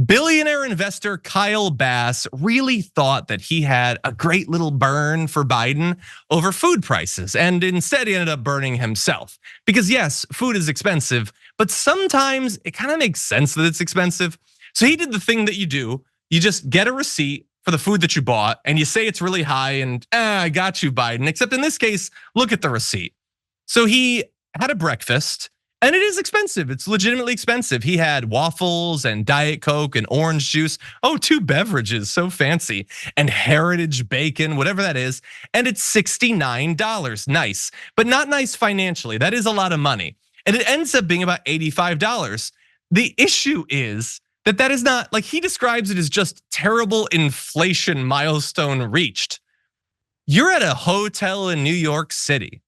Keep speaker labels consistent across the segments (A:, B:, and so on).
A: Billionaire investor Kyle Bass really thought that he had a great little burn for Biden over food prices, and instead he ended up burning himself. Because yes, food is expensive, but sometimes it kind of makes sense that it's expensive. So he did the thing that you do, you just get a receipt for the food that you bought and you say it's really high and I got you, Biden. Except in this case, look at the receipt. So he had a breakfast. And it is expensive. It's legitimately expensive. He had waffles and Diet Coke and orange juice. Oh, 2 beverages, so fancy. And heritage bacon, whatever that is. And it's $69, nice. But not nice financially, that is a lot of money. And it ends up being about $85. The issue is that is not, like he describes it as just terrible inflation milestone reached. You're at a hotel in New York City.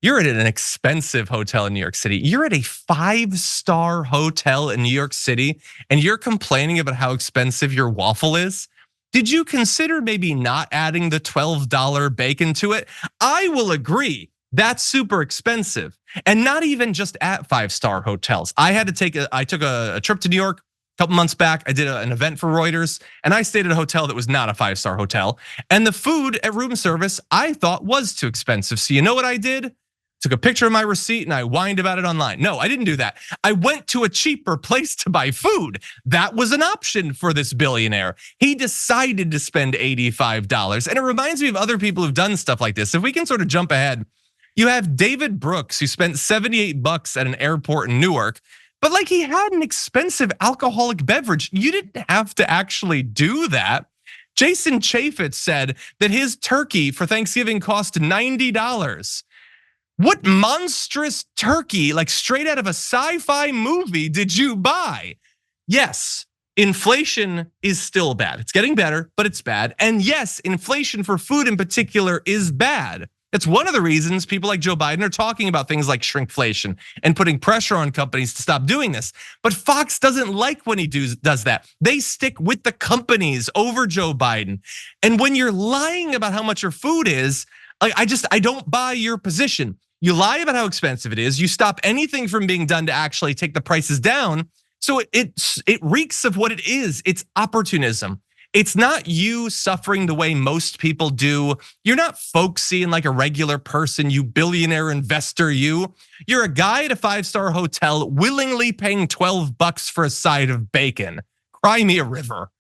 A: You're at an expensive hotel in New York City. You're at a 5-star hotel in New York City and you're complaining about how expensive your waffle is. Did you consider maybe not adding the $12 bacon to it? I will agree, that's super expensive. And not even just at 5-star hotels. I took a trip to New York a couple months back. I did an event for Reuters and I stayed at a hotel that was not a 5-star hotel. And the food at room service I thought was too expensive. So you know what I did? Took a picture of my receipt and I whined about it online. No, I didn't do that. I went to a cheaper place to buy food. That was an option for this billionaire. He decided to spend $85. And it reminds me of other people who've done stuff like this. If we can sort of jump ahead, you have David Brooks who spent $78 at an airport in Newark. But like he had an expensive alcoholic beverage. You didn't have to actually do that. Jason Chaffetz said that his turkey for Thanksgiving cost $90. What monstrous turkey, like straight out of a sci-fi movie, did you buy? Yes, inflation is still bad. It's getting better, but it's bad. And yes, inflation for food in particular is bad. That's one of the reasons people like Joe Biden are talking about things like shrinkflation and putting pressure on companies to stop doing this. But Fox doesn't like when he does that. They stick with the companies over Joe Biden. And when you're lying about how much your food is, I don't buy your position. You lie about how expensive it is. You stop anything from being done to actually take the prices down. So it reeks of what it is. It's opportunism. It's not you suffering the way most people do. You're not folksy like a regular person, you billionaire investor, you. You're a guy at a 5-star hotel willingly paying $12 for a side of bacon. Cry me a river.